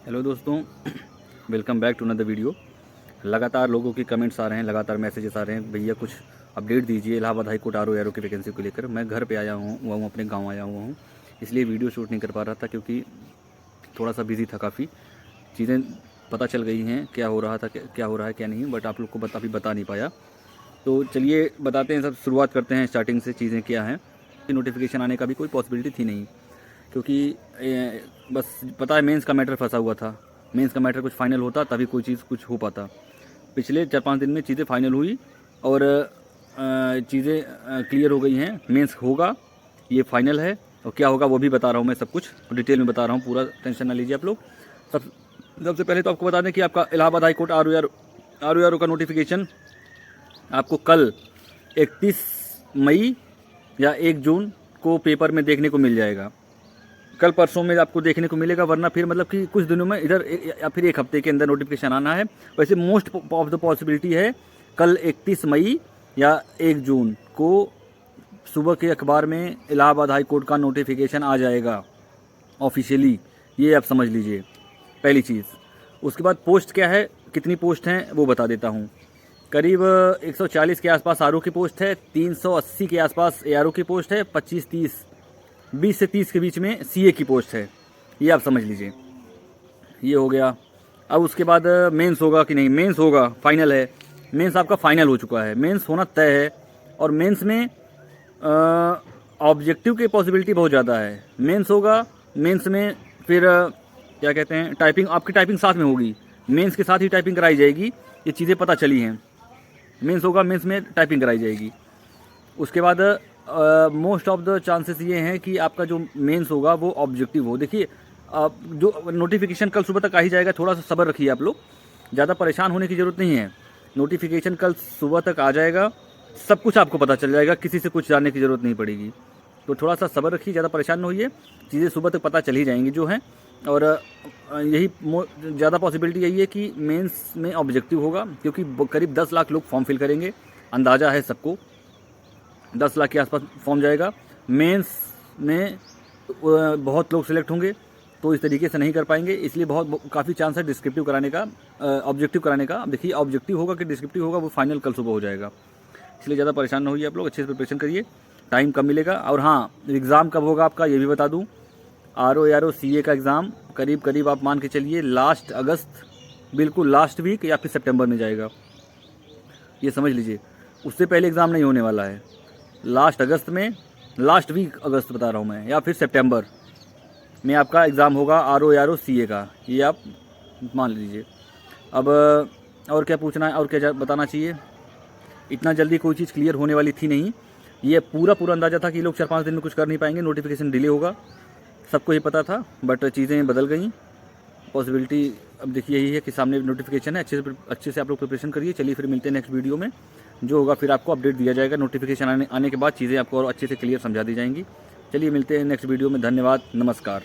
Hello दोस्तों, welcome back to another video. लगातार लोगों के कमेंट्स आ रहे हैं, लगातार मैसेजेस आ रहे हैं, भैया कुछ अपडेट दीजिए इलाहाबाद हाई कोर्ट आर की वैकेंसी को लेकर। मैं घर पे आया हुआ हूँ, अपने गांव आया हुआ हूँ, इसलिए वीडियो शूट नहीं कर पा रहा था क्योंकि थोड़ा सा बिजी था। काफ़ी चीज़ें पता चल गई हैं, क्या हो रहा था, क्या हो रहा है क्या नहीं, बट आप लोग को अभी बता नहीं पाया। तो चलिए बताते हैं, सब शुरुआत करते हैं स्टार्टिंग से। चीज़ें क्या हैं, नोटिफिकेशन आने का भी कोई पॉसिबिलिटी थी नहीं क्योंकि बस पता है मेंस का मैटर फंसा हुआ था। मेंस का मैटर कुछ फाइनल होता तभी कोई चीज़ कुछ हो पाता। पिछले 4-5 दिन में चीज़ें फाइनल हुई और चीज़ें क्लियर हो गई हैं। मेंस होगा, ये फाइनल है, और क्या होगा वो भी बता रहा हूँ मैं, सब कुछ डिटेल में बता रहा हूँ, पूरा टेंशन ना लीजिए आप लोग। सबसे पहले तो आपको बता दें कि आपका इलाहाबाद हाई कोर्ट आर का नोटिफिकेशन आपको कल 31 मई या 1 जून को पेपर में देखने को मिल जाएगा। कल परसों में आपको देखने को मिलेगा, वरना फिर मतलब कि कुछ दिनों में इधर या फिर 1 हफ्ते के अंदर नोटिफिकेशन आना है। वैसे मोस्ट ऑफ द पॉसिबिलिटी है कल 31 मई या 1 जून को सुबह के अखबार में इलाहाबाद हाई कोर्ट का नोटिफिकेशन आ जाएगा ऑफिशियली। ये आप समझ लीजिए पहली चीज़। उसके बाद पोस्ट क्या है, कितनी पोस्ट हैं वो बता देता हूँ। करीब 140 के आसपास आर की पोस्ट है, 380 के आसपास ARO की पोस्ट है, 20 से 30 के बीच में CA की पोस्ट है। ये आप समझ लीजिए, ये हो गया। अब उसके बाद मेंस होगा कि नहीं, मेंस होगा, फाइनल है। मेंस आपका फाइनल हो चुका है, मेंस होना तय है। और मेंस में ऑब्जेक्टिव की पॉसिबिलिटी बहुत ज़्यादा है। मेंस होगा, मेंस में फिर क्या कहते हैं, टाइपिंग, आपकी टाइपिंग साथ में होगी, मेंस के साथ ही टाइपिंग कराई जाएगी। ये चीज़ें पता चली हैं। मेंस होगा, मेंस में टाइपिंग कराई जाएगी। उसके बाद मोस्ट ऑफ द चांसेस ये हैं कि आपका जो मेंस होगा वो ऑब्जेक्टिव हो। देखिए जो नोटिफिकेशन कल सुबह तक आ ही जाएगा, थोड़ा सा सब्र रखिए आप लोग, ज़्यादा परेशान होने की ज़रूरत नहीं है। नोटिफिकेशन कल सुबह तक आ जाएगा, सब कुछ आपको पता चल जाएगा, किसी से कुछ जानने की ज़रूरत नहीं पड़ेगी। तो थोड़ा सा सब्र रखिए, ज़्यादा परेशान न होइए, चीज़ें सुबह तक पता चल ही जाएंगी जो हैं। और यही ज़्यादा पॉसिबिलिटी यही है कि मेंस में ऑब्जेक्टिव होगा, क्योंकि करीब 10 लाख लोग फॉर्म फिल करेंगे, अंदाज़ा है सबको 10 लाख के आसपास फॉर्म जाएगा। मेंस में बहुत लोग सिलेक्ट होंगे, तो इस तरीके से नहीं कर पाएंगे, इसलिए काफ़ी चांस है डिस्क्रिप्टिव कराने का, ऑब्जेक्टिव कराने का। अब देखिए ऑब्जेक्टिव होगा कि डिस्क्रिप्टिव होगा, वो फाइनल कल सुबह हो जाएगा। इसलिए ज़्यादा परेशान न होइए आप लोग, अच्छे से प्रिपरेशन करिए, टाइम कम मिलेगा। और हाँ, एग्ज़ाम कब होगा आपका ये भी बता दूँ। ARO CA का एग्ज़ाम करीब आप मान के चलिए लास्ट अगस्त, बिल्कुल लास्ट वीक या फिर सितंबर में जाएगा, ये समझ लीजिए। उससे पहले एग्ज़ाम नहीं होने वाला है। लास्ट अगस्त में, लास्ट वीक अगस्त बता रहा हूँ मैं, या फिर सितंबर में आपका एग्ज़ाम होगा ARO CA का, ये आप मान लीजिए। अब और क्या पूछना है, और क्या बताना चाहिए। इतना जल्दी कोई चीज़ क्लियर होने वाली थी नहीं, ये पूरा अंदाज़ा था कि लोग 4-5 दिन में कुछ कर नहीं पाएंगे, नोटिफिकेशन डिले होगा, सबको ये पता था, बट चीज़ें बदल गई। पॉसिबिलिटी अब देखिए यही है कि सामने नोटिफिकेशन है, अच्छे से आप लोग प्रिपरेशन करिए। चलिए फिर मिलते हैं नेक्स्ट वीडियो में, जो होगा फिर आपको अपडेट दिया जाएगा। नोटिफिकेशन आने के बाद चीज़ें आपको और अच्छे से क्लियर समझा दी जाएंगी। चलिए मिलते हैं नेक्स्ट वीडियो में, धन्यवाद, नमस्कार।